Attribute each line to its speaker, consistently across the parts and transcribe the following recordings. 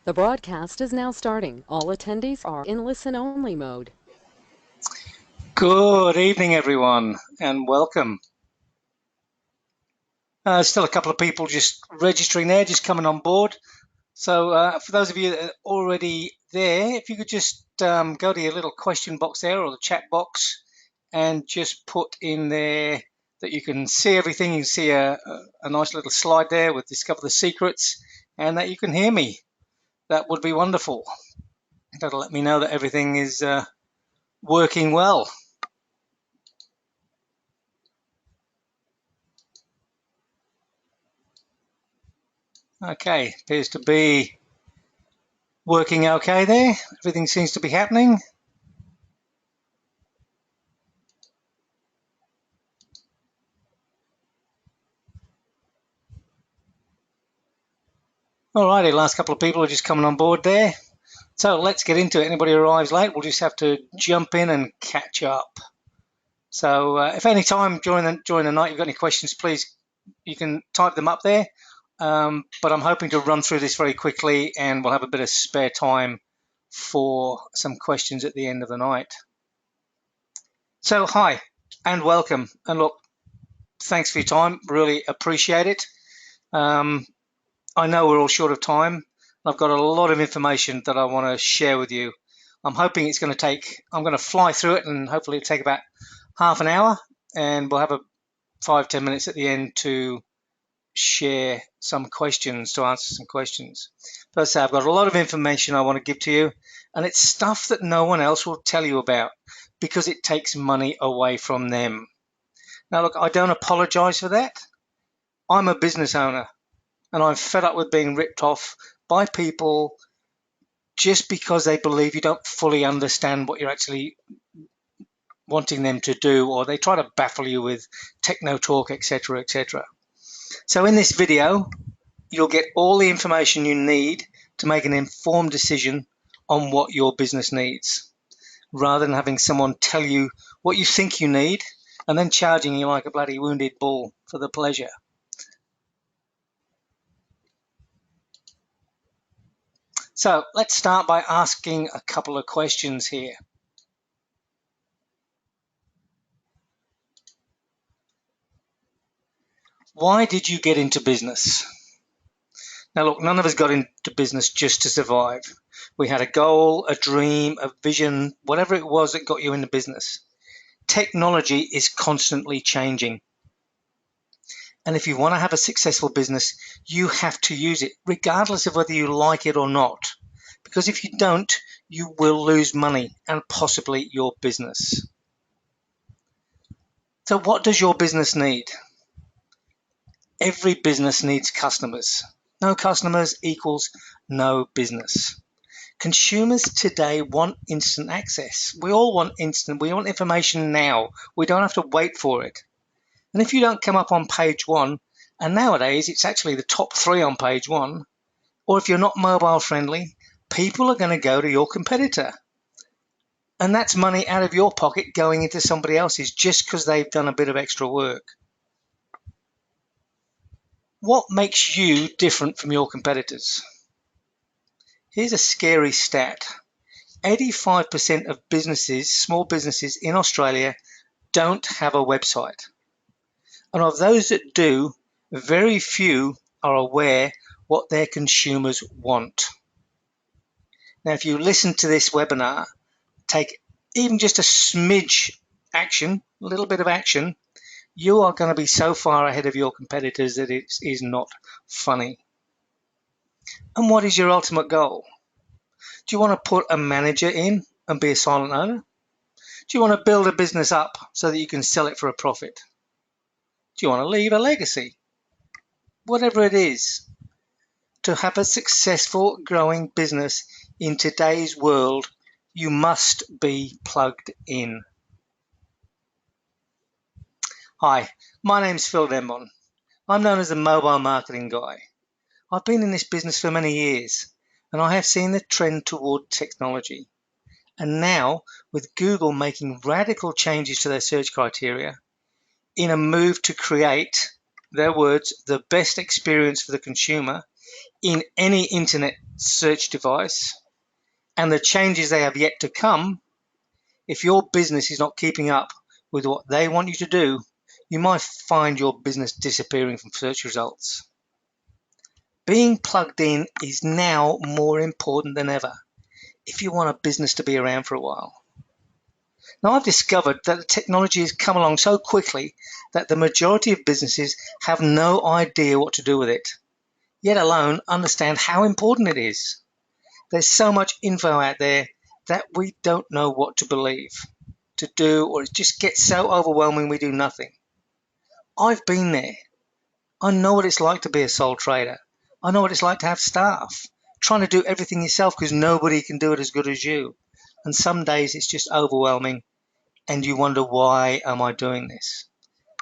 Speaker 1: The broadcast is now starting. All attendees are in listen-only mode.
Speaker 2: Good evening, everyone, and welcome. Still a couple of people just registering there, just coming on board. So for those of you that are already there, if you could just go to your little question box there or the chat box and just put in there that you can see everything. You can see a nice little slide there with Discover the Secrets and that you can hear me. That would be wonderful. That'll let me know that everything is working well. Okay, appears to be working okay there. Everything seems to be happening. Alrighty, last couple of people are just coming on board there. So let's get into it. Anybody arrives late, we'll just have to jump in and catch up. So if any time during the night you've got any questions, please, you can type them up there. But I'm hoping to run through this very quickly and we'll have a bit of spare time for some questions at the end of the night. So hi and welcome. And look, thanks for your time. Really appreciate it. I know we're all short of time. I've got a lot of information that I want to share with you. I'm hoping it's going to take, I'm going to fly through it and hopefully it'll take about half an hour and we'll have a 5-10 minutes at the end to share some questions, to answer some questions. But as I say, I've got a lot of information I want to give to you and it's stuff that no one else will tell you about because it takes money away from them. Now look, I don't apologize for that. I'm a business owner and I'm fed up with being ripped off by people just because they believe you don't fully understand what you're actually wanting them to do, or they try to baffle you with techno talk, etc., etc. So in this video, you'll get all the information you need to make an informed decision on what your business needs, rather than having someone tell you what you think you need and then charging you like a bloody wounded bull for the pleasure. So let's start by asking a couple of questions here. Why did you get into business? Now look, none of us got into business just to survive. We had a goal, a dream, a vision, whatever it was that got you into business. Technology is constantly changing. And if you want to have a successful business, you have to use it, regardless of whether you like it or not. Because if you don't, you will lose money and possibly your business. So what does your business need? Every business needs customers. No customers equals no business. Consumers today want instant access. We all want instant. We want information now. We don't have to wait for it. And if you don't come up on page one, and nowadays it's actually the top 3 on page 1, or if you're not mobile friendly, people are going to go to your competitor. And that's money out of your pocket going into somebody else's just because they've done a bit of extra work. What makes you different from your competitors? Here's a scary stat. 85% of businesses, small businesses in Australia, don't have a website. And of those that do, very few are aware what their consumers want. Now, if you listen to this webinar, take even just a smidge action, a little bit of action, you are going to be so far ahead of your competitors that it is not funny. And what is your ultimate goal? Do you want to put a manager in and be a silent owner? Do you want to build a business up so that you can sell it for a profit? Do you want to leave a legacy? Whatever it is, to have a successful growing business in today's world, you must be plugged in. Hi, my name's Phil Dembon. I'm known as the mobile marketing guy. I've been in this business for many years and I have seen the trend toward technology. And now, with Google making radical changes to their search criteria in a move to create, their words, the best experience for the consumer in any internet search device and the changes they have yet to come, if your business is not keeping up with what they want you to do, you might find your business disappearing from search results. Being plugged in is now more important than ever if you want a business to be around for a while. Now, I've discovered that the technology has come along so quickly that the majority of businesses have no idea what to do with it, yet alone understand how important it is. There's so much info out there that we don't know what to believe, to do, or it just gets so overwhelming we do nothing. I've been there. I know what it's like to be a sole trader. I know what it's like to have staff, trying to do everything yourself because nobody can do it as good as you. And some days it's just overwhelming and you wonder, why am I doing this?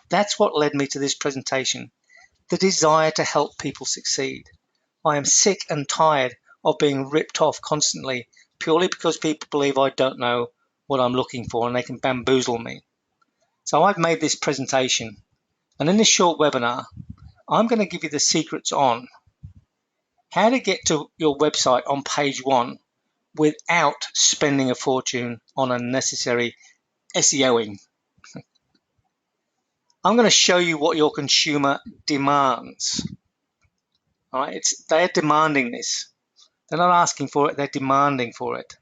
Speaker 2: That's what led me to this presentation, the desire to help people succeed. I am sick and tired of being ripped off constantly purely because people believe I don't know what I'm looking for and they can bamboozle me. So I've made this presentation, and in this short webinar, I'm going to give you the secrets on how to get to your website on page 1 without spending a fortune on unnecessary SEOing. I'm going to show you what your consumer demands. All right, they're demanding this. They're not asking for it, they're demanding for it.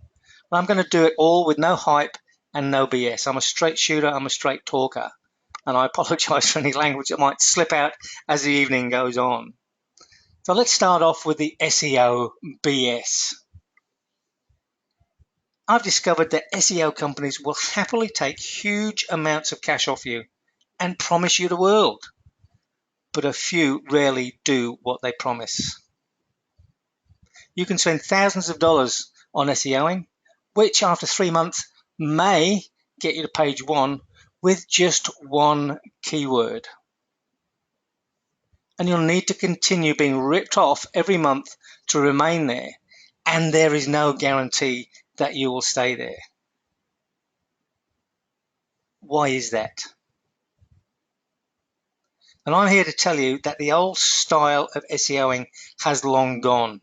Speaker 2: But I'm going to do it all with no hype and no BS. I'm a straight shooter, I'm a straight talker. And I apologize for any language that might slip out as the evening goes on. So let's start off with the SEO BS. I've discovered that SEO companies will happily take huge amounts of cash off you and promise you the world, but a few rarely do what they promise. You can spend thousands of dollars on SEOing, which after 3 months may get you to page 1 with just one keyword. And you'll need to continue being ripped off every month to remain there, and there is no guarantee that you will stay there. Why is that? And I'm here to tell you that the old style of SEOing has long gone.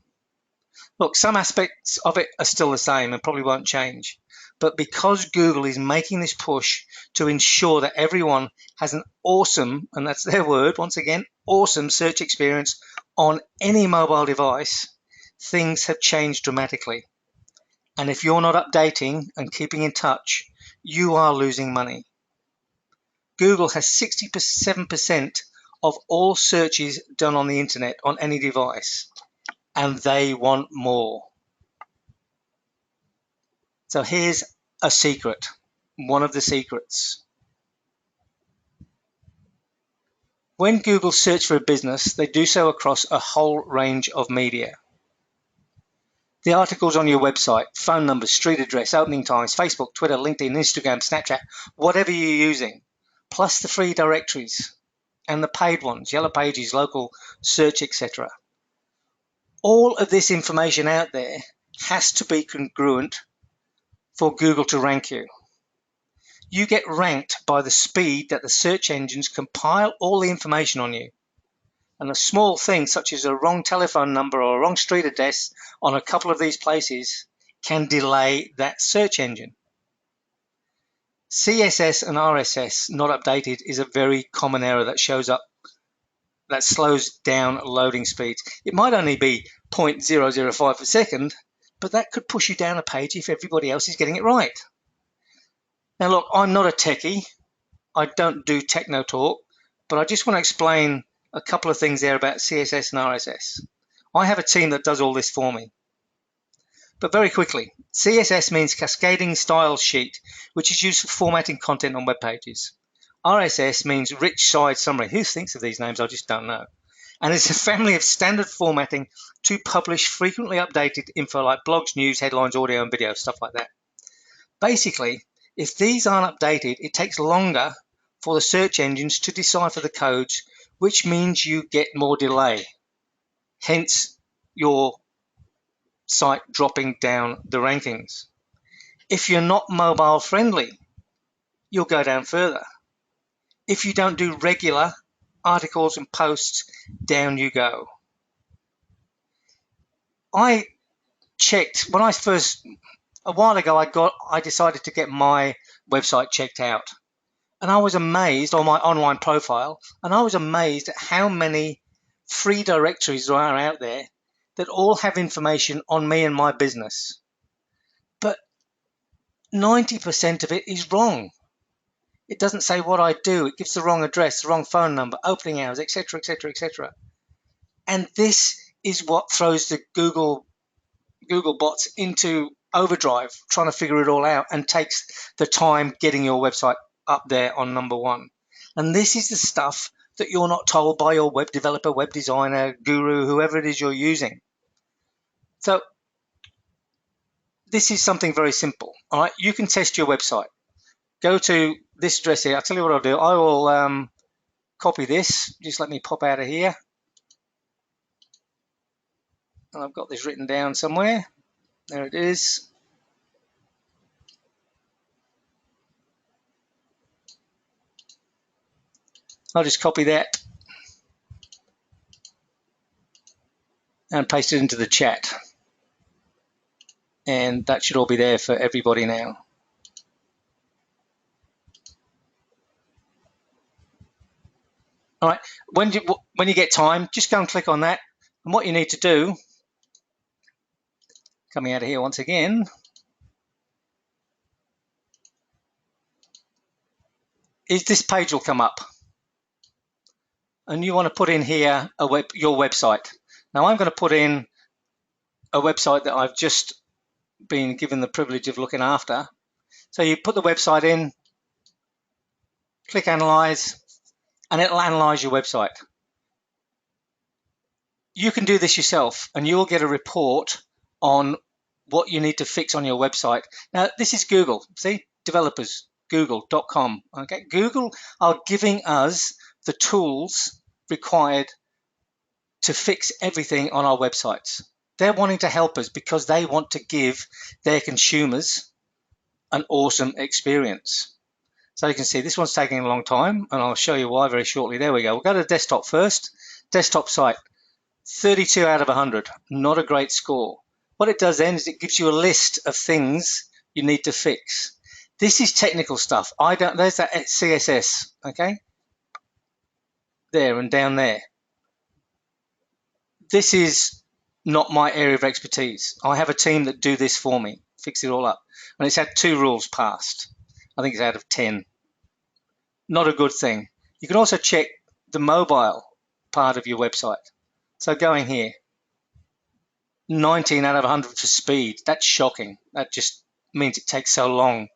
Speaker 2: Look, some aspects of it are still the same and probably won't change. But because Google is making this push to ensure that everyone has an awesome, and that's their word, once again, awesome search experience on any mobile device, things have changed dramatically. And if you're not updating and keeping in touch, you are losing money. Google has 67% of all searches done on the internet on any device, and they want more. So here's a secret, one of the secrets. When Google search for a business, they do so across a whole range of media. The articles on your website, phone numbers, street address, opening times, Facebook, Twitter, LinkedIn, Instagram, Snapchat, whatever you're using, plus the free directories and the paid ones, Yellow Pages, local search, etc. All of this information out there has to be congruent for Google to rank you. You get ranked by the speed that the search engines compile all the information on you. And a small thing such as a wrong telephone number or a wrong street address on a couple of these places can delay that search engine. CSS and RSS not updated is a very common error that shows up, that slows down loading speeds. It might only be 0.005 per second, but that could push you down a page if everybody else is getting it right. Now look, I'm not a techie. I don't do techno talk, but I just want to explain a couple of things there about CSS and RSS. I have a team that does all this for me. But very quickly, CSS means Cascading Style Sheet, which is used for formatting content on web pages. RSS means Rich Site Summary. Who thinks of these names? I just don't know. And it's a family of standard formatting to publish frequently updated info like blogs, news, headlines, audio, and video, stuff like that. Basically, if these aren't updated, it takes longer for the search engines to decipher the codes, which means you get more delay. Hence, your site dropping down the rankings. If you're not mobile friendly, you'll go down further. If you don't do regular articles and posts, down you go. I checked when I first, a while ago, I decided to get my website checked out, and I was amazed on my online profile, and I was amazed at how many free directories there are out there that all have information on me and my business. But 90% of it is wrong. It doesn't say what I do. It gives the wrong address, the wrong phone number, opening hours, etc., etc., etc. And this is what throws the Google bots into overdrive, trying to figure it all out, and takes the time getting your website up there on number one. And this is the stuff that you're not told by your web developer, web designer, guru, whoever it is you're using. So this is something very simple. All right, you can test your website. Go to this address here. I'll tell you what I'll do. I will copy this. Just let me pop out of here. And I've got this written down somewhere. There it is. I'll just copy that and paste it into the chat. And that should all be there for everybody now. All right, when you get time, just go and click on that. And what you need to do, coming out of here once again, is this page will come up. And you want to put in here your website. Now I'm going to put in a website that I've just been given the privilege of looking after. So you put the website in, click Analyze, and it'll analyze your website. You can do this yourself, and you'll get a report on what you need to fix on your website. Now, this is Google. See, developers, google.com. Okay, Google are giving us the tools required to fix everything on our websites. They're wanting to help us because they want to give their consumers an awesome experience. So you can see this one's taking a long time, and I'll show you why very shortly. There we go. We'll go to desktop first. Desktop site, 32 out of 100. Not a great score. What it does then is it gives you a list of things you need to fix. This is technical stuff. There's that CSS, okay? There and down there. This is not my area of expertise. I have a team that do this for me, fix it all up. And it's had 2 rules passed. I think it's out of 10. Not a good thing. You can also check the mobile part of your website. So going here, 19 out of 100 for speed. That's shocking. That just means it takes so long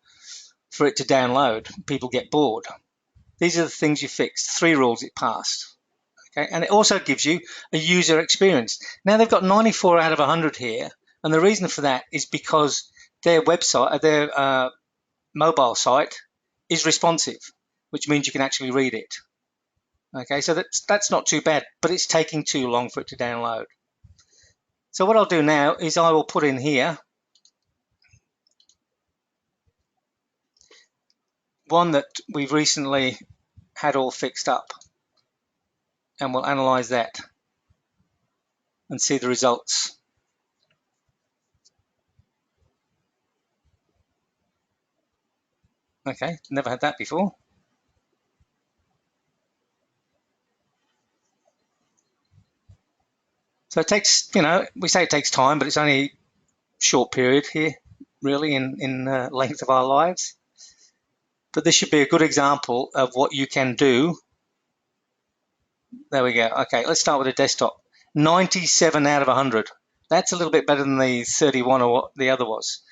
Speaker 2: for it to download. People get bored. These are the things you fixed. 3 rules it passed. Okay, and it also gives you a user experience. Now they've got 94 out of 100 here, and the reason for that is because their website, their mobile site, is responsive, which means you can actually read it. Okay, so that's not too bad, but it's taking too long for it to download. So what I'll do now is I will put in here one that we've recently had all fixed up, and we'll analyze that and see the results. Okay, never had that before. So it takes, we say it takes time, but it's only a short period here, really, in length of our lives. But this should be a good example of what you can do. There we go. Okay, let's start with a desktop. 97 out of 100. That's a little bit better than the 31 or what the other was.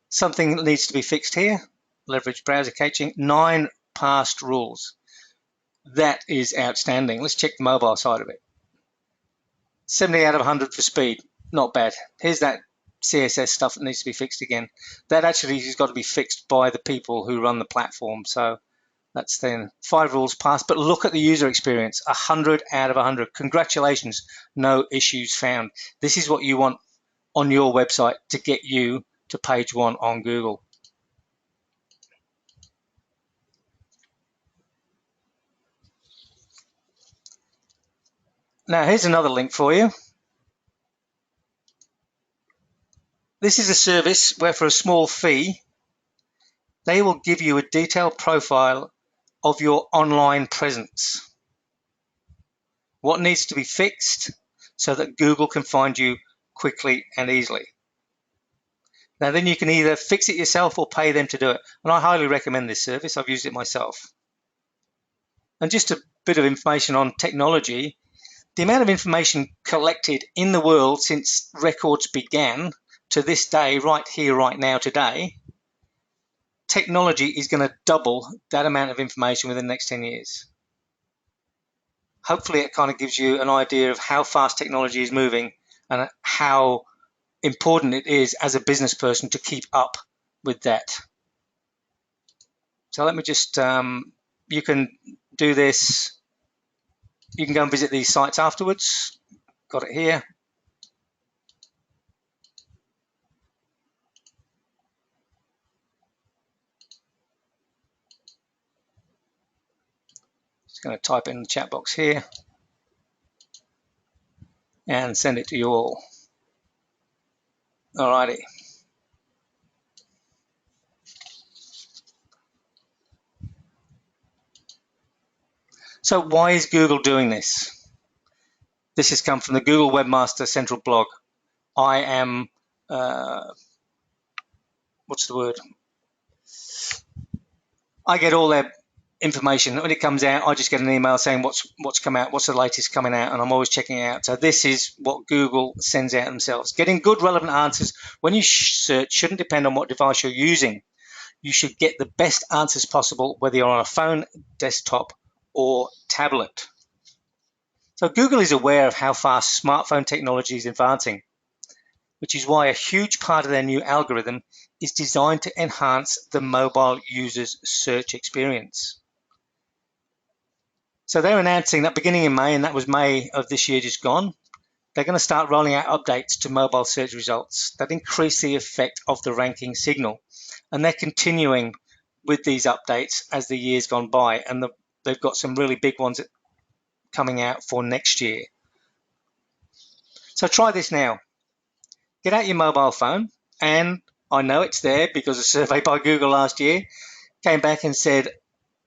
Speaker 2: Something needs to be fixed here. Leverage browser caching. 9 passed rules. That is outstanding. Let's check the mobile side of it. 70 out of 100 for speed. Not bad. Here's that CSS stuff that needs to be fixed again. That actually has got to be fixed by the people who run the platform. So that's then 5 rules passed. But look at the user experience. 100 out of 100. Congratulations. No issues found. This is what you want on your website to get you to page 1 on Google. Now here's another link for you. This is a service where for a small fee, they will give you a detailed profile of your online presence. What needs to be fixed so that Google can find you quickly and easily. Now then you can either fix it yourself or pay them to do it. And I highly recommend this service. I've used it myself. And just a bit of information on technology. The amount of information collected in the world since records began to this day, right here, right now, today, technology is going to double that amount of information within the next 10 years. Hopefully it kind of gives you an idea of how fast technology is moving and how important it is as a business person to keep up with that. So let me just, you can do this. You can go and visit these sites afterwards. Got it here. Just going to type in the chat box here and send it to you all. Alrighty. So why is Google doing this? This has come from the Google Webmaster Central blog. I am, what's the word? I get all their information. When it comes out, I just get an email saying what's come out, what's the latest coming out, and I'm always checking it out. So this is what Google sends out themselves. Getting good, relevant answers when you search shouldn't depend on what device you're using. You should get the best answers possible, whether you're on a phone, desktop, or tablet. So Google is aware of how fast smartphone technology is advancing, which is why a huge part of their new algorithm is designed to enhance the mobile user's search experience. So they're announcing that beginning in May, and that was May of this year just gone, they're going to start rolling out updates to mobile search results that increase the effect of the ranking signal. And they're continuing with these updates as the year's gone by, and they've got some really big ones coming out for next year. So try this now. Get out your mobile phone, and I know it's there because a survey by Google last year came back and said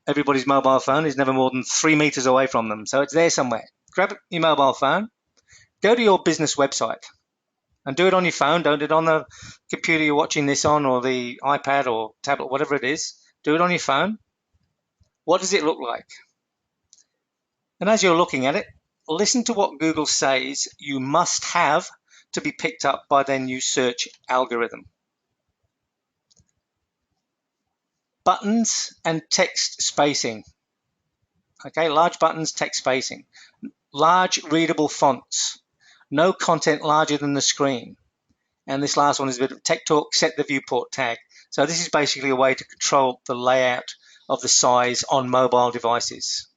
Speaker 2: everybody's mobile phone is never more than 3 meters away from them. So it's there somewhere. Grab your mobile phone, go to your business website, and do it on your phone. Don't do it on the computer you're watching this on, or the iPad or tablet, whatever it is. Do it on your phone. What does it look like? And as you're looking at it, listen to what Google says you must have to be picked up by their new search algorithm. Buttons and text spacing. Okay, large buttons, text spacing. Large readable fonts. No content larger than the screen. And this last one is a bit of tech talk, set the viewport tag. So this is basically a way to control the layout of the size on mobile devices.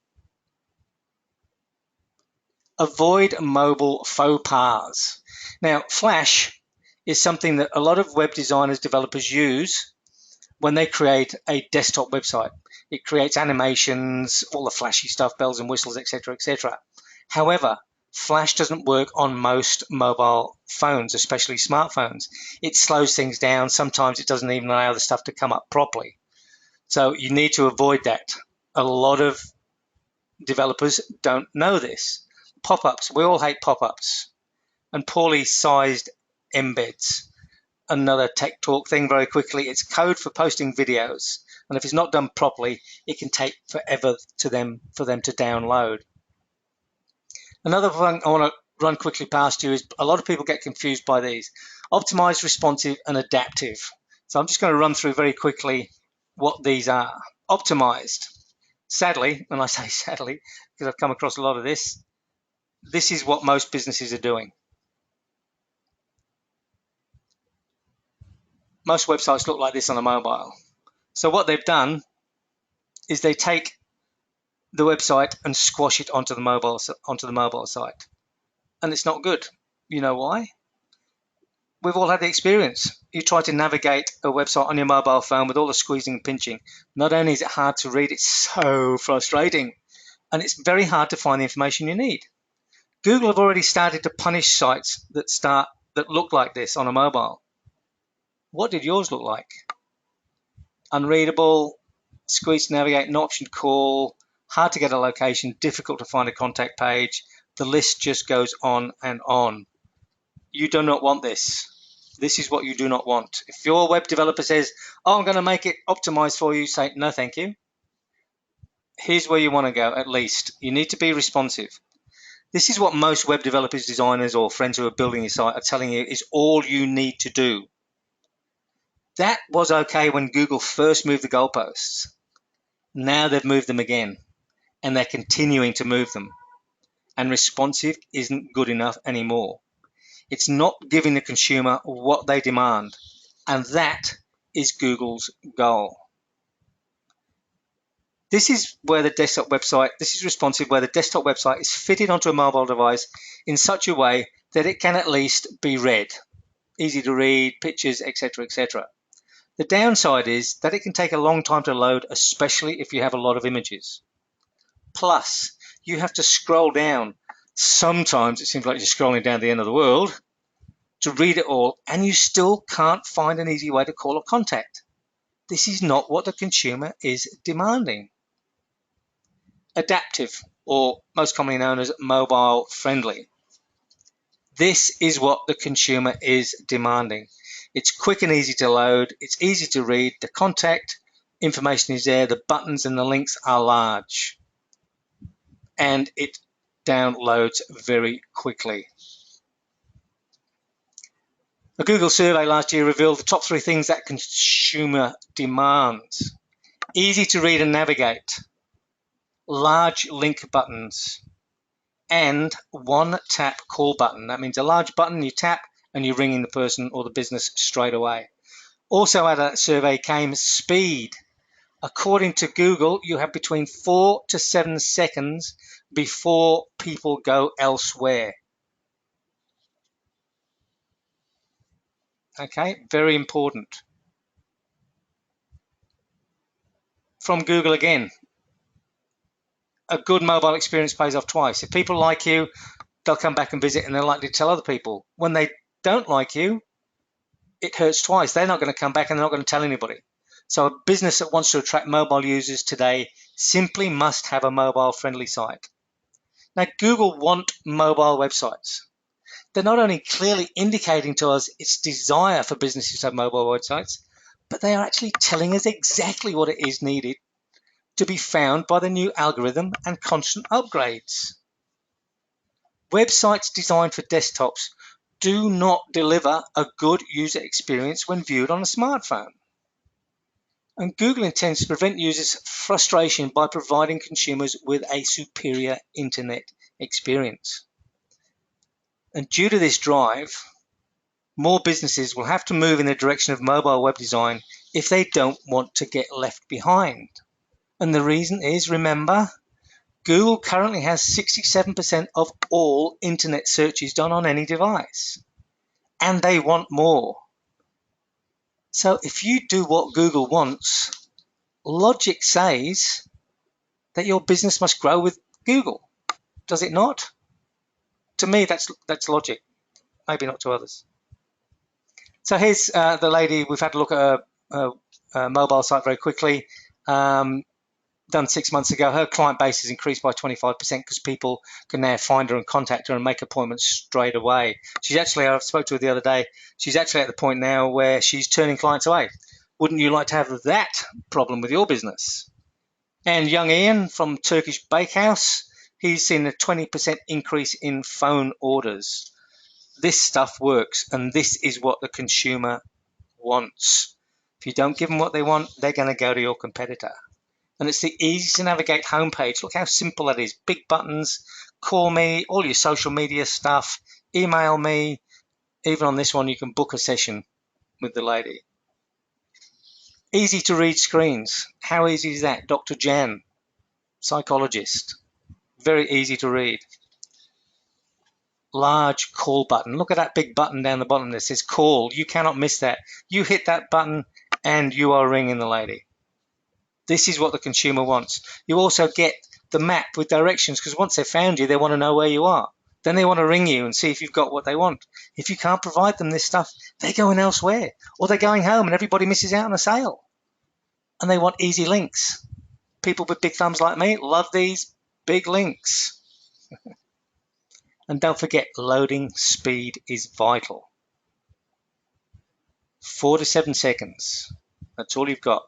Speaker 2: Avoid mobile faux pas. Now, Flash is something that a lot of web designers, developers use when they create a desktop website. It creates animations, all the flashy stuff, bells and whistles, etc., etc. However, Flash doesn't work on most mobile phones, especially smartphones. It slows things down. Sometimes it doesn't even allow the stuff to come up properly. So you need to avoid that. A lot of developers don't know this. Pop-ups, we all hate pop-ups. And poorly sized embeds. Another tech talk thing very quickly, it's code for posting videos. And if it's not done properly, it can take forever for them to download. Another one I want to run quickly past you is a lot of people get confused by these. Optimized, responsive, and adaptive. So I'm just going to run through very quickly what these are. Optimized. Sadly, when I say sadly, because I've come across a lot of this is what most businesses are doing. Most websites look like this on a mobile. So what they've done is they take the website and squash it onto the mobile site. And it's not good. You know why? We've all had the experience. You try to navigate a website on your mobile phone with all the squeezing and pinching. Not only is it hard to read, it's so frustrating. And it's very hard to find the information you need. Google have already started to punish sites that look like this on a mobile. What did yours look like? Unreadable, squeeze to navigate, no option to call, hard to get a location, difficult to find a contact page. The list just goes on and on. You do not want this. This is what you do not want. If your web developer says, oh, I'm going to make it optimized for you, say, no, thank you. Here's where you want to go, at least. You need to be responsive. This is what most web developers, designers, or friends who are building your site are telling you is all you need to do. That was okay when Google first moved the goalposts. Now they've moved them again, and they're continuing to move them. And responsive isn't good enough anymore. It's not giving the consumer what they demand, and that is Google's goal. This is where the desktop website, this is responsive, where the desktop website is fitted onto a mobile device in such a way that it can at least be read. Easy to read, pictures, etc., etc. The downside is that it can take a long time to load, especially if you have a lot of images. Plus, you have to scroll down. Sometimes it seems like you're scrolling down the end of the world to read it all, and you still can't find an easy way to call or contact. This is not what the consumer is demanding. Adaptive, or most commonly known as mobile friendly. This is what the consumer is demanding. It's quick and easy to load, it's easy to read, the contact information is there, the buttons and the links are large, and it downloads very quickly. A Google survey last year revealed the top 3 things that consumer demands. Easy to read and navigate, large link buttons, and one-tap call button. That means a large button you tap and you're ringing the person or the business straight away. Also out of that survey came speed. According to Google, you have between 4 to 7 seconds before people go elsewhere. Okay, very important. From Google again, a good mobile experience pays off twice. If people like you, they'll come back and visit and they're likely to tell other people. When they don't like you, it hurts twice. They're not going to come back and they're not going to tell anybody. So a business that wants to attract mobile users today simply must have a mobile-friendly site. Now, Google want mobile websites. They're not only clearly indicating to us its desire for businesses to have mobile websites, but they are actually telling us exactly what it is needed to be found by the new algorithm and constant upgrades. Websites designed for desktops do not deliver a good user experience when viewed on a smartphone. And Google intends to prevent users' frustration by providing consumers with a superior internet experience. And due to this drive, more businesses will have to move in the direction of mobile web design if they don't want to get left behind. And the reason is, remember, Google currently has 67% of all internet searches done on any device, and they want more. So if you do what Google wants, logic says that your business must grow with Google. Does it not? To me, that's logic. Maybe not to others. So here's the lady. We've had a look at her mobile site very quickly. Done 6 months ago. Her client base has increased by 25% because people can now find her and contact her and make appointments straight away. She's actually, I spoke to her the other day, she's actually at the point now where she's turning clients away. Wouldn't you like to have that problem with your business? And young Ian from Turkish Bakehouse, he's seen a 20% increase in phone orders. This stuff works, and this is what the consumer wants. If you don't give them what they want, they're going to go to your competitor. And it's the easy to navigate homepage. Look how simple that is. Big buttons, call me, all your social media stuff, email me. Even on this one, you can book a session with the lady. Easy to read screens. How easy is that? Dr. Jan, psychologist. Very easy to read. Large call button. Look at that big button down the bottom that says call. You cannot miss that. You hit that button and you are ringing the lady. This is what the consumer wants. You also get the map with directions because once they've found you, they want to know where you are. Then they want to ring you and see if you've got what they want. If you can't provide them this stuff, they're going elsewhere, or they're going home and everybody misses out on a sale. And they want easy links. People with big thumbs like me love these big links. And don't forget, loading speed is vital. 4 to 7 seconds. That's all you've got.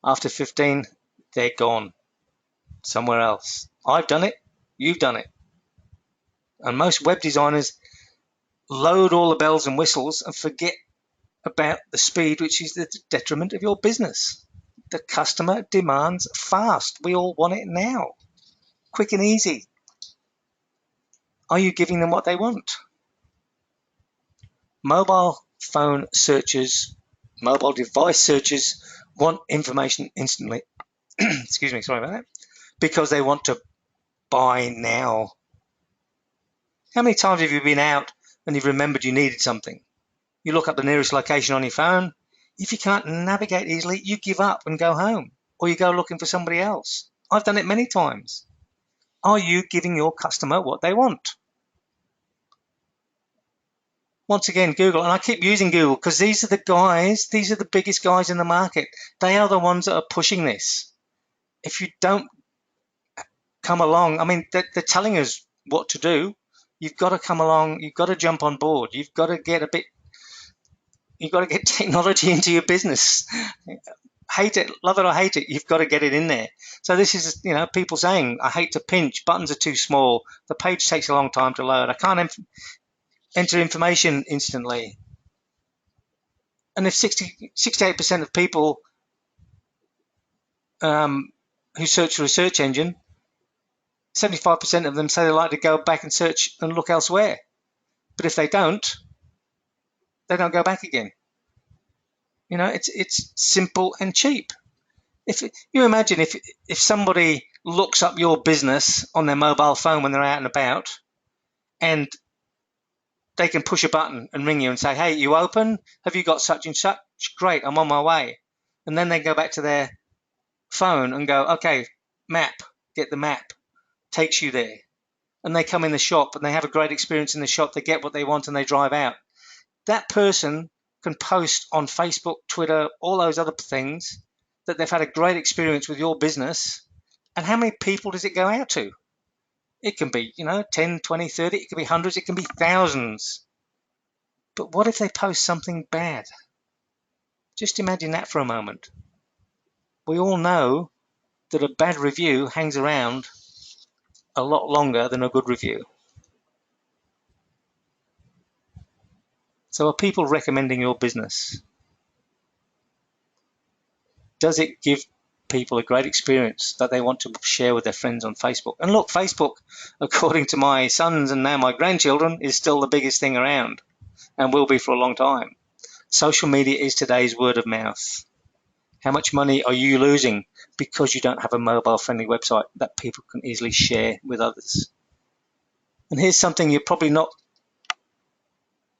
Speaker 2: After 15, they're gone somewhere else. I've done it. You've done it. And most web designers load all the bells and whistles and forget about the speed, which is the detriment of your business. The customer demands fast. We all want it now. Quick and easy. Are you giving them what they want? Mobile phone searchers, mobile device searchers want information instantly. Excuse me, sorry about that. Because they want to buy now. How many times have you been out and you've remembered you needed something? You look up the nearest location on your phone. If you can't navigate easily, you give up and go home, or you go looking for somebody else. I've done it many times. Are you giving your customer what they want? Once again, Google, and I keep using Google because these are the biggest guys in the market. They are the ones that are pushing this. If you don't come along, I mean, they're telling us what to do. You've got to come along. You've got to jump on board. You've got to get technology into your business. Hate it, love it or hate it, you've got to get it in there. So this is, people saying, I hate to pinch, buttons are too small, the page takes a long time to load, I can't enter information instantly. And if 68% of people who search through a search engine, 75% of them say they like to go back and search and look elsewhere. But if they don't go back again. It's simple and cheap. If you imagine if somebody looks up your business on their mobile phone when they're out and about, and they can push a button and ring you and say, hey, you open? Have you got such and such? Great, I'm on my way. And then they go back to their phone and go, okay, map, get the map, takes you there. And they come in the shop and they have a great experience in the shop, they get what they want and they drive out. That person can post on Facebook, Twitter, all those other things that they've had a great experience with your business. And how many people does it go out to? It can be, 10, 20, 30, it can be hundreds, it can be thousands. But what if they post something bad? Just imagine that for a moment. We all know that a bad review hangs around a lot longer than a good review. So are people recommending your business? Does it give people a great experience that they want to share with their friends on Facebook? And look, Facebook, according to my sons and now my grandchildren, is still the biggest thing around and will be for a long time. Social media is today's word of mouth. How much money are you losing because you don't have a mobile-friendly website that people can easily share with others? And here's something you probably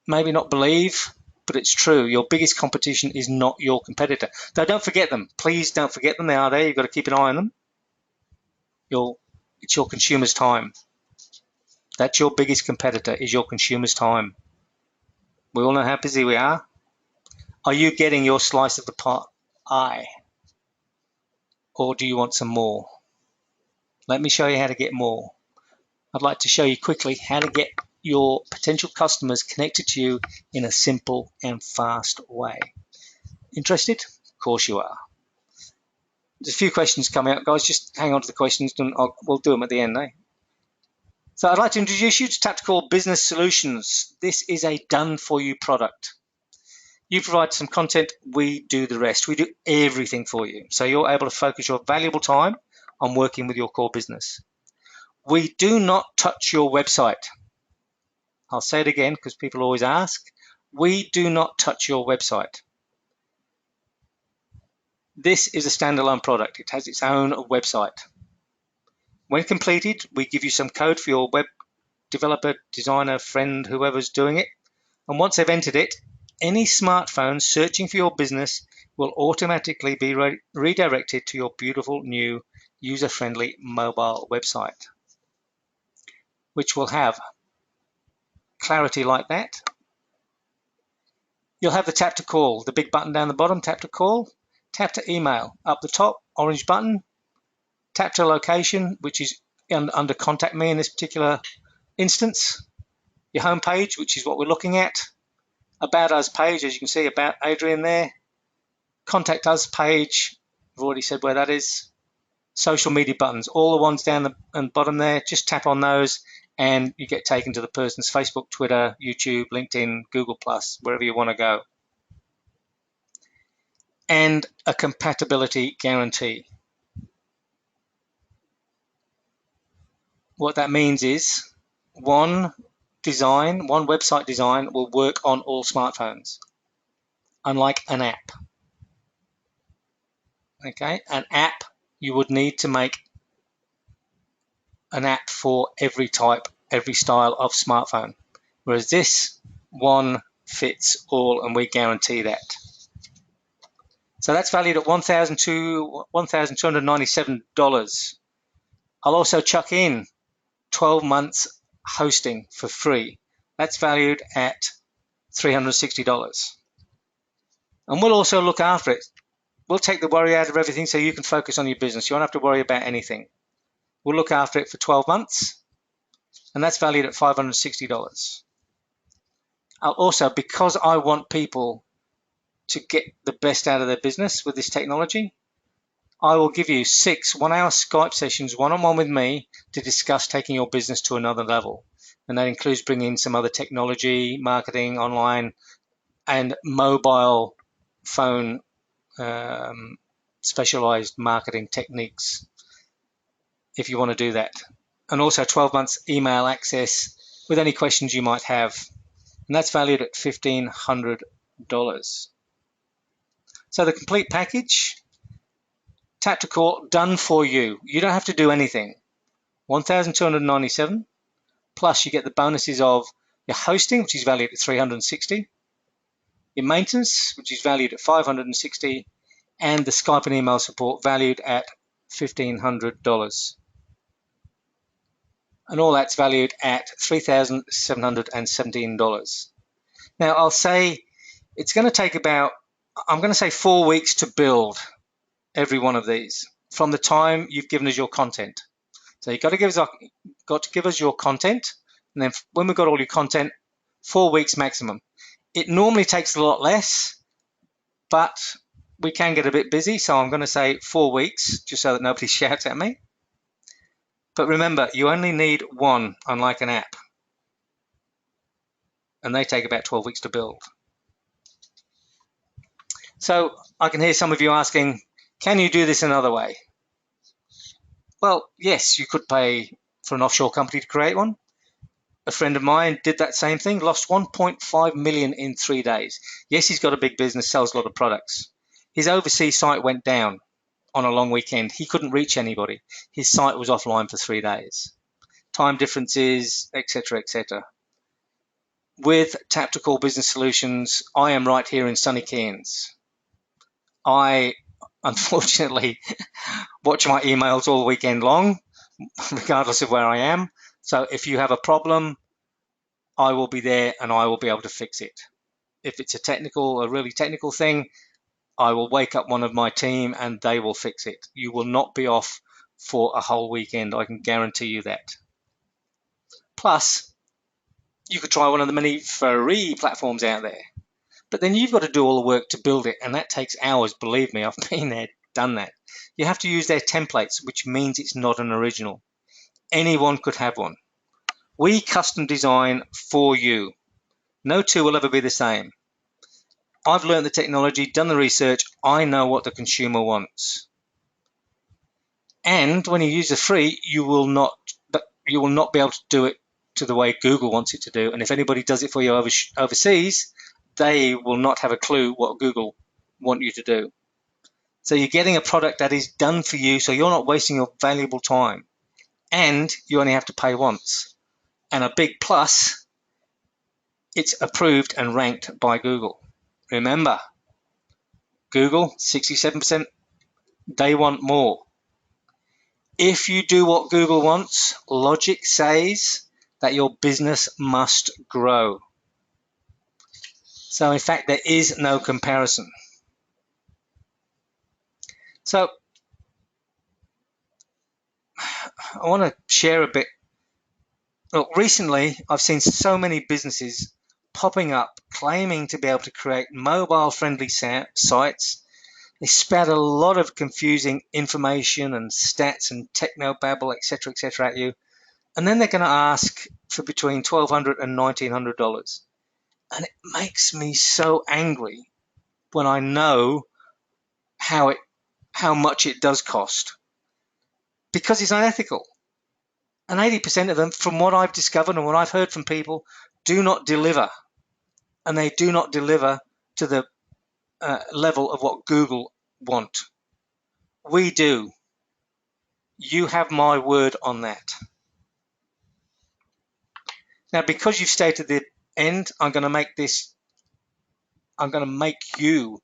Speaker 2: maybe not believe, but it's true. Your biggest competition is not your competitor. Now, don't forget them. Please don't forget them. They are there. You've got to keep an eye on them. It's your consumer's time. That's your biggest competitor, is your consumer's time. We all know how busy we are. Are you getting your slice of the pie? Or do you want some more? Let me show you how to get more. I'd like to show you quickly how to get your potential customers connected to you in a simple and fast way. Interested? Of course you are. There's a few questions coming up, guys. Just hang on to the questions and we'll do them at the end, eh? So I'd like to introduce you to Tactical Business Solutions. This is a done-for-you product. You provide some content, we do the rest. We do everything for you. So you're able to focus your valuable time on working with your core business. We do not touch your website. I'll say it again because people always ask. We do not touch your website. This is a standalone product. It has its own website. When completed, we give you some code for your web developer, designer, friend, whoever's doing it. And once they've entered it, any smartphone searching for your business will automatically be redirected to your beautiful new user-friendly mobile website, which will have clarity like that. You'll have the tap to call, the big button down the bottom, tap to call, tap to email up the top, orange button, tap to location, which is under contact me in this particular instance, your home page, which is what we're looking at, about us page, as you can see, about Adrian there, contact us page, I've already said where that is, social media buttons, all the ones down the bottom there, just tap on those and you get taken to the person's Facebook, Twitter, YouTube, LinkedIn, Google+, wherever you want to go. And a compatibility guarantee. What that means is one website design will work on all smartphones, unlike an app. Okay, an app, you would need to make an app for every type, every style of smartphone, whereas this one fits all and we guarantee that. So that's valued at $1,297. I'll also chuck in 12 months hosting for free. That's valued at $360. And we'll also look after it. We'll take the worry out of everything so you can focus on your business. You won't have to worry about anything. We'll look after it for 12 months, and that's valued at $560. I'll also, because I want people to get the best out of their business with this technology, I will give you 6 one-hour Skype sessions one-on-one with me to discuss taking your business to another level. And that includes bringing in some other technology, marketing, online, and mobile phone specialized marketing techniques if you want to do that. And also 12 months email access with any questions you might have. And that's valued at $1,500. So the complete package, tap to call, done for you. You don't have to do anything. $1,297, plus you get the bonuses of your hosting, which is valued at $360, your maintenance, which is valued at $560, and the Skype and email support valued at $1,500. And all that's valued at $3,717. Now I'll say it's going to take about, I'm going to say 4 weeks to build every one of these from the time you've given us your content. So you've got to give us your content, and then when we've got all your content, 4 weeks maximum. It normally takes a lot less, but we can get a bit busy, so I'm going to say 4 weeks, just so that nobody shouts at me. But remember, you only need one, unlike an app, and they take about 12 weeks to build. So I can hear some of you asking, can you do this another way? Well, yes, you could pay for an offshore company to create one. A friend of mine did that same thing, lost 1.5 million in 3 days. Yes, he's got a big business, sells a lot of products. His overseas site went down on a long weekend. He couldn't reach anybody. His site was offline for 3 days. Time differences, etc., etc. With Tactical Business Solutions, I am right here in sunny Cairns. I, unfortunately, watch my emails all weekend long, regardless of where I am. So if you have a problem, I will be there and I will be able to fix it. If it's a really technical thing, I will wake up one of my team and they will fix it. You will not be off for a whole weekend, I can guarantee you that. Plus, you could try one of the many free platforms out there, but then you've got to do all the work to build it, and that takes hours. Believe me, I've been there, done that. You have to use their templates, which means it's not an original. Anyone could have one. We custom design for you. No two will ever be the same. I've learned the technology, done the research. I know what the consumer wants. And when you use the free, you will not be able to do it to the way Google wants it to do. And if anybody does it for you overseas, they will not have a clue what Google want you to do. So you're getting a product that is done for you, so you're not wasting your valuable time. And you only have to pay once. And a big plus, it's approved and ranked by Google. Remember, Google, 67%, they want more. If you do what Google wants, logic says that your business must grow. So in fact, there is no comparison. So I want to share a bit. Look, recently I've seen so many businesses popping up claiming to be able to create mobile friendly sites. They spout a lot of confusing information and stats and techno babble, etc., at you, and then they're going to ask for between $1,200 and $1,900, and it makes me so angry when I know how much it does cost, because it's unethical. And 80% of them, from what I've discovered and what I've heard from people, do not deliver, and they do not deliver to the level of what Google want. We do. You have my word on that. Now, because you've stayed to the end, I'm going to make you,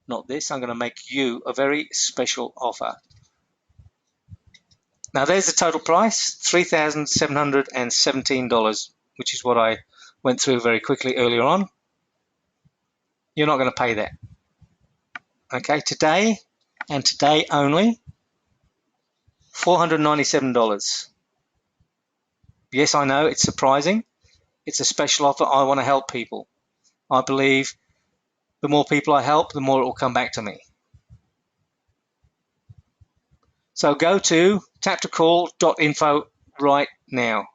Speaker 2: not this, I'm going to make you a very special offer. Now, there's the total price, $3,717, which is what I went through very quickly earlier on. You're not going to pay that. Okay, today and today only, $497. Yes, I know, it's surprising. It's a special offer. I want to help people. I believe the more people I help, the more it will come back to me. So go to taptocall.info right now.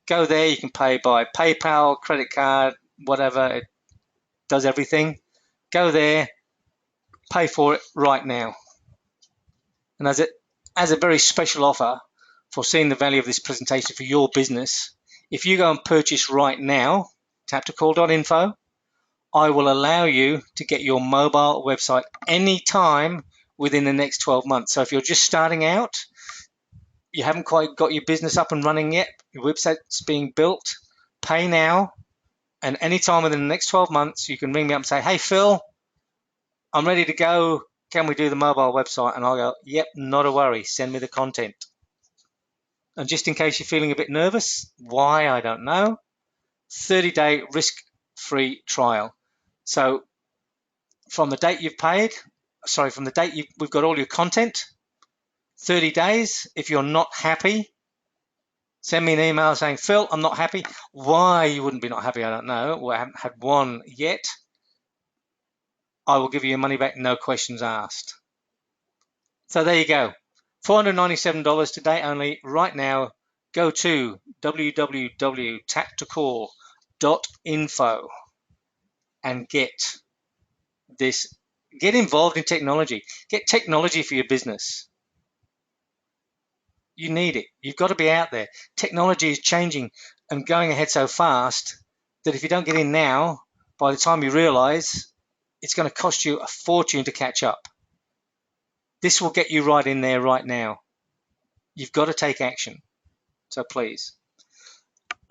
Speaker 2: Go there. You can pay by PayPal, credit card, whatever. It does everything. Go there, pay for it right now. And as a very special offer for seeing the value of this presentation for your business, if you go and purchase right now, taptocall.info, I will allow you to get your mobile website anytime within the next 12 months. So if you're just starting out, you haven't quite got your business up and running yet, your website's being built, pay now, and anytime within the next 12 months, you can ring me up and say, hey, Phil, I'm ready to go. Can we do the mobile website? And I'll go, yep, not a worry. Send me the content. And just in case you're feeling a bit nervous, why, I don't know, 30-day risk-free trial. So from the date you've paid, from the date we've got all your content, 30 days. If you're not happy, send me an email saying, Phil, I'm not happy. Why you wouldn't be not happy, I don't know. Well, I haven't had one yet. I will give you your money back, no questions asked. So there you go. $497 today only, right now. Go to www.taptocall.info and get this. Get involved in technology. Get technology for your business. You need it. You've got to be out there. Technology is changing and going ahead so fast that if you don't get in now, by the time you realize, it's going to cost you a fortune to catch up. This will get you right in there right now. You've got to take action. So please.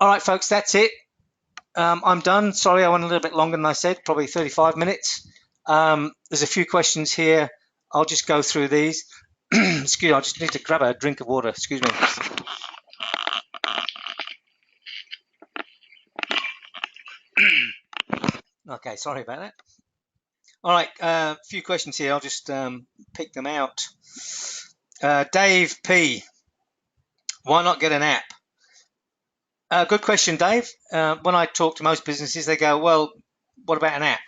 Speaker 2: All right, folks, that's it. I'm done. Sorry, I went a little bit longer than I said, probably 35 minutes. There's a few questions here. I'll just go through these. Excuse me, I just need to grab a drink of water. Excuse me. Okay, sorry about that. All right, a few questions here. I'll just pick them out. Dave P. Why not get an app? Good question, Dave. When I talk to most businesses, they go, well, what about an app?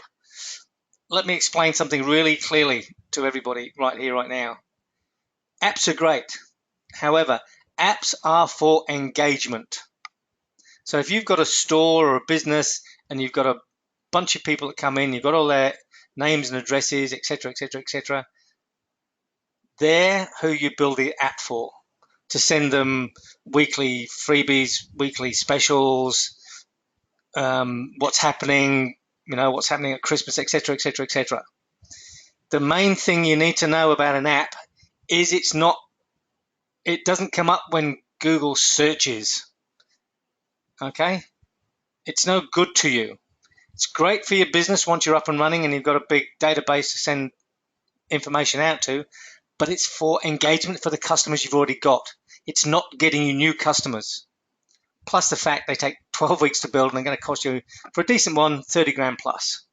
Speaker 2: Let me explain something really clearly to everybody right here, right now. Apps are great. However, apps are for engagement. So if you've got a store or a business and you've got a bunch of people that come in, you've got all their names and addresses, etc., they're who you build the app for, to send them weekly freebies, weekly specials, what's happening, what's happening at Christmas, etc. The main thing you need to know about an app is it doesn't come up when Google searches. Okay? It's no good to you. It's great for your business once you're up and running and you've got a big database to send information out to, but it's for engagement for the customers you've already got. It's not getting you new customers. plus the fact they take 12 weeks to build and they're going to cost you, for a decent one, 30 grand plus.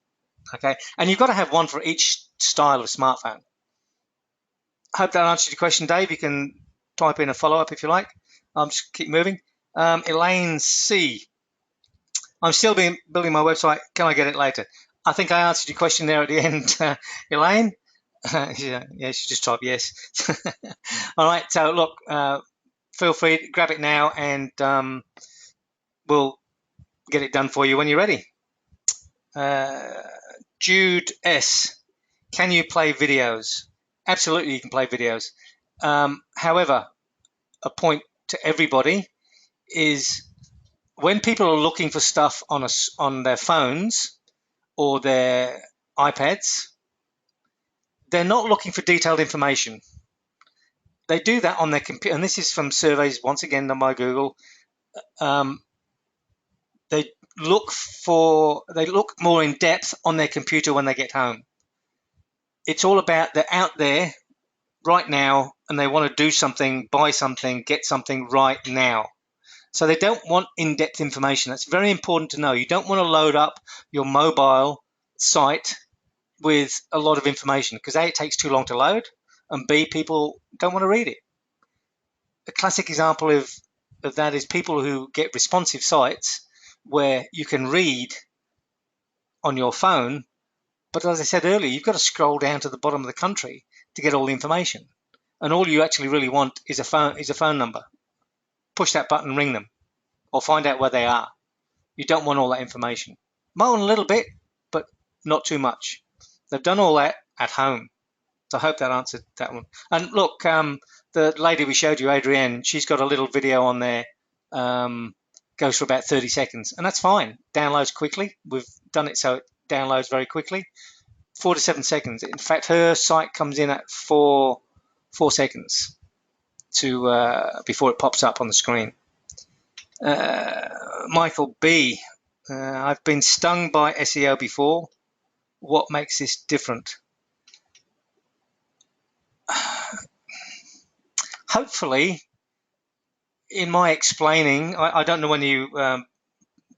Speaker 2: Okay, and you've got to have one for each style of smartphone. Hope that answers your question, Dave. You can type in a follow-up if you like. I'll just keep moving. Elaine C. I'm still building my website. Can I get it later? I think I answered your question there at the end, Elaine. Yeah, she just typed yes. All right, so look, feel free to grab it now and we'll get it done for you when you're ready. Jude S. Can you play videos? Absolutely, you can play videos. However, a point to everybody is when people are looking for stuff on their phones or their iPads, they're not looking for detailed information. They do that on their computer, and this is from surveys once again done by Google. They look more in depth on their computer when they get home. It's all about they're out there right now and they want to do something, buy something, get something right now. So they don't want in-depth information. That's very important to know. You don't want to load up your mobile site with a lot of information because A, it takes too long to load, and B, people don't want to read it. A classic example of that is people who get responsive sites where you can read on your phone, but as I said earlier, you've got to scroll down to the bottom of the country to get all the information. And all you actually really want is a phone number. Push that button, ring them, or find out where they are. You don't want all that information. Might want a little bit, but not too much. They've done all that at home. So I hope that answered that one. And look, the lady we showed you, Adrienne, she's got a little video on there, goes for about 30 seconds, and that's fine. Downloads quickly. We've done it so it downloads very quickly. 4 to 7 seconds. In fact, her site comes in at 4 seconds before it pops up on the screen. Michael B. I've been stung by SEO before. What makes this different? Hopefully, in my explaining, I don't know when you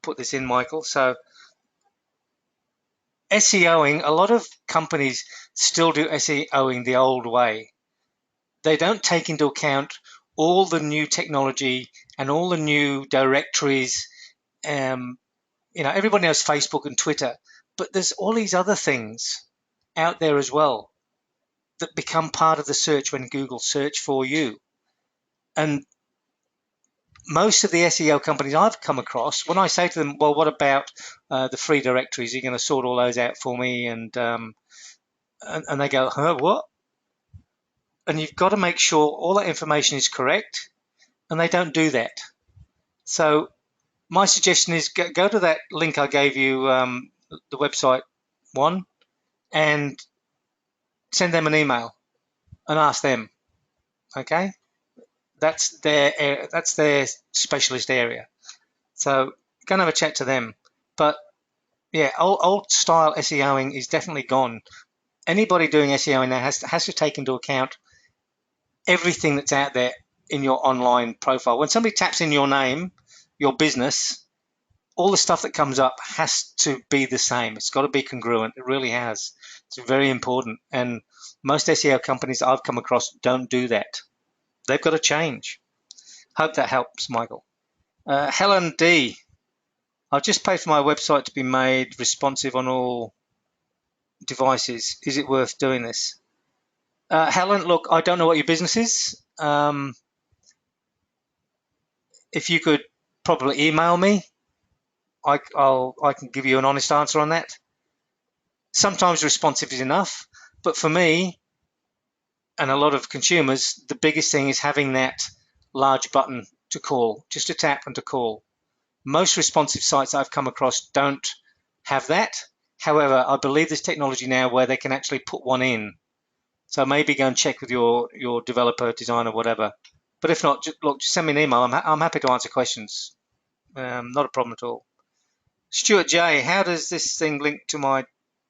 Speaker 2: put this in, Michael, so SEOing, a lot of companies still do SEOing the old way. They don't take into account all the new technology and all the new directories. Everybody knows Facebook and Twitter, but there's all these other things out there as well that become part of the search when Google search for you. And most of the SEO companies I've come across, when I say to them, well, what about the free directories? Are you going to sort all those out for me? And they go, huh, what? And you've got to make sure all that information is correct, and they don't do that. So my suggestion is go to that link I gave you, the website one, and send them an email and ask them. Okay, that's their specialist area. So go and have a chat to them. But yeah, old style SEOing is definitely gone. Anybody doing SEOing now has to take into account everything that's out there in your online profile. When somebody taps in your name, your business, all the stuff that comes up has to be the same. It's got to be congruent. It really has. It's very important. And most SEO companies I've come across don't do that. They've got to change. Hope that helps, Michael. Helen D. I've just paid for my website to be made responsive on all devices. Is it worth doing this? Helen, look, I don't know what your business is. If you could probably email me, I can give you an honest answer on that. Sometimes responsive is enough, but for me and a lot of consumers, the biggest thing is having that large button to call, just to tap and to call. Most responsive sites I've come across don't have that. However, I believe there's technology now where they can actually put one in. So maybe go and check with your developer, designer, whatever. But if not, just send me an email. I'm happy to answer questions. Not a problem at all. Stuart J, how does this thing link to my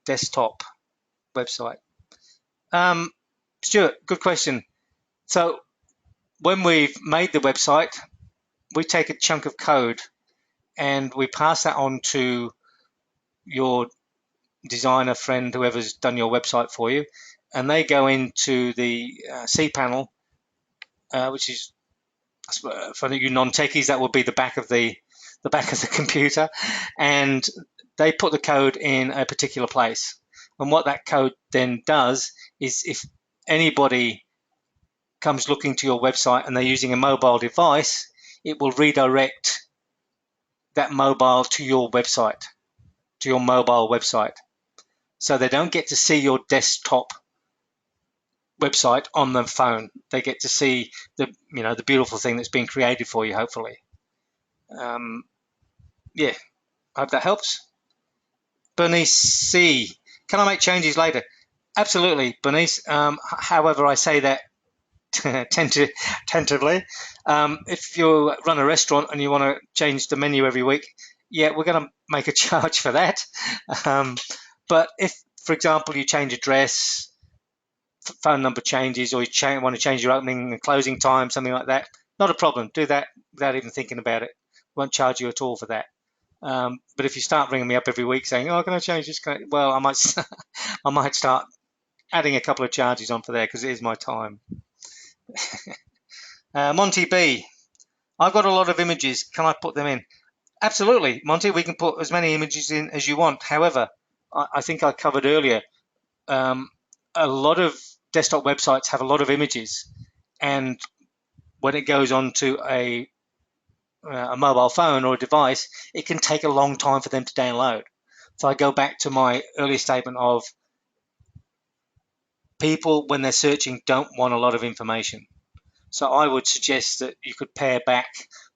Speaker 2: desktop website? Stuart, good question. So when we've made the website, we take a chunk of code and we pass that on to your designer friend, whoever's done your website for you, and they go into the cPanel, which is, for you non-techies, that would be the back of the computer, and they put the code in a particular place. And what that code then does is, if anybody comes looking to your website and they're using a mobile device, it will redirect that mobile to your website, to your mobile website. So they don't get to see your desktop website on the phone. They get to see the beautiful thing that's been created for you, hopefully. Yeah, I hope that helps. Bernice C, can I make changes later? Absolutely, Bernice. However, I say that tentatively. If you run a restaurant and you want to change the menu every week, yeah, we're going to make a charge for that. But if, for example, you change address, phone number changes, or you want to change your opening and closing time, something like that, not a problem. Do that without even thinking about it. Won't charge you at all for that. But if you start ringing me up every week saying, "Oh, can I change this?" Well, I might start adding a couple of charges on for there, because it is my time. Monty B, I've got a lot of images. Can I put them in? Absolutely, Monty. We can put as many images in as you want. However, I think I covered earlier, a lot of desktop websites have a lot of images, and when it goes onto a mobile phone or a device, it can take a long time for them to download. So I go back to my earlier statement of people, when they're searching, don't want a lot of information. So I would suggest that you could pare back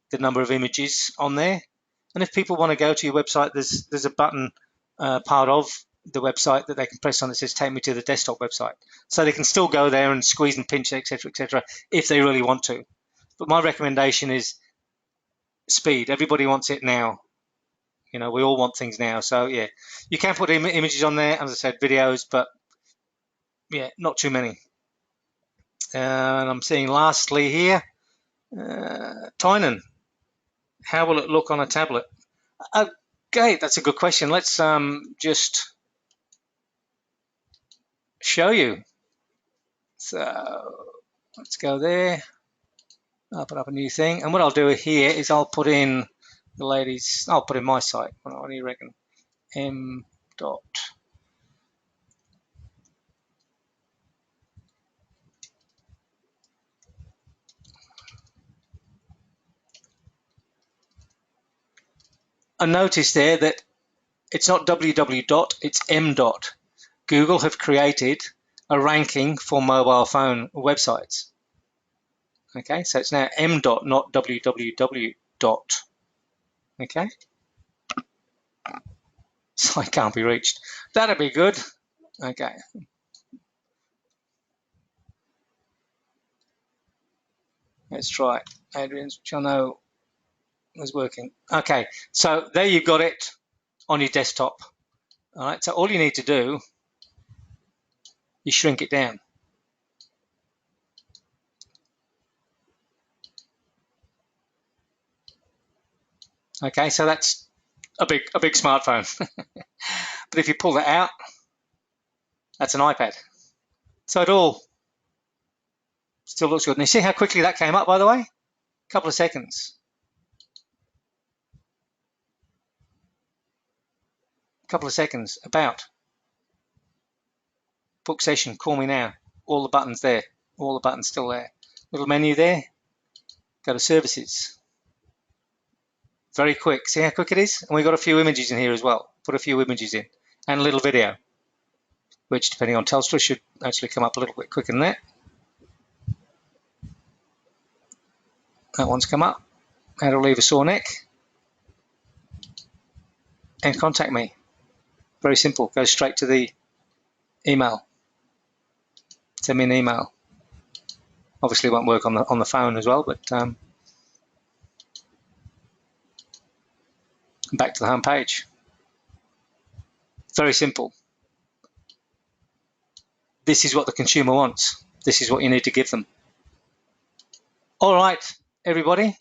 Speaker 2: the number of images on there. And if people want to go to your website, there's a button part of the website that they can press on that says "Take me to the desktop website," so they can still go there and squeeze and pinch, etc., if they really want to. But my recommendation is speed. Everybody wants it now. We all want things now. So yeah, you can put images on there, as I said, videos, but yeah, not too many. And I'm seeing lastly here, Tynan, how will it look on a tablet? Okay, that's a good question. Let's just show you. So let's go there. I'll put up a new thing, and what I'll do here is I'll put in the ladies. I'll put in my site. What do you reckon? M. Dot. I noticed there that it's not www dot, it's M. Dot. Google have created a ranking for mobile phone websites. Okay, so it's now M. Dot, not www dot. Okay, so I can't be reached. That'd be good. Okay. Let's try it. Adrian's, which I know is working. Okay, so there you've got it on your desktop. All right, so all you need to do is shrink it down. Okay, so that's a big smartphone. But if you pull that out, that's an iPad. So it all still looks good. And you see how quickly that came up, by the way? A couple of seconds. A couple of seconds. About. Book session, call me now. All the buttons there. All the buttons still there. Little menu there. Go to services. Very quick. See how quick it is? And we've got a few images in here as well. Put a few images in. And a little video, which, depending on Telstra, should actually come up a little bit quicker than that. That one's come up. How to relieve a sore neck. And contact me. Very simple. Go straight to the email. Send me an email. Obviously, it won't work on the phone as well, but back to the home page. Very simple. This is what the consumer wants. This is what you need to give them. All right, everybody.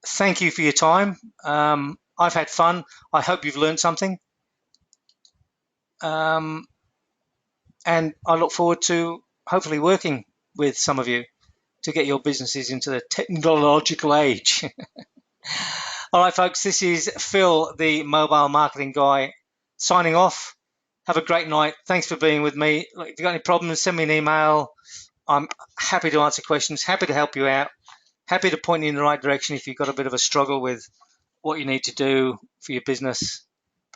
Speaker 2: thank you for your time. I've had fun. I hope you've learned something. And I look forward to hopefully working with some of you to get your businesses into the technological age. All right, folks, this is Phil, the mobile marketing guy, signing off. Have a great night. Thanks for being with me. Look, if you've got any problems, send me an email. I'm happy to answer questions, happy to help you out, happy to point you in the right direction if you've got a bit of a struggle with what you need to do for your business.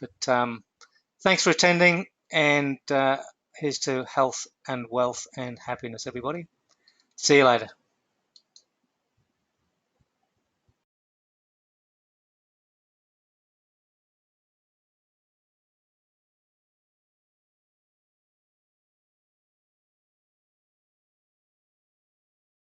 Speaker 2: But thanks for attending, and here's to health and wealth and happiness, everybody. See you later.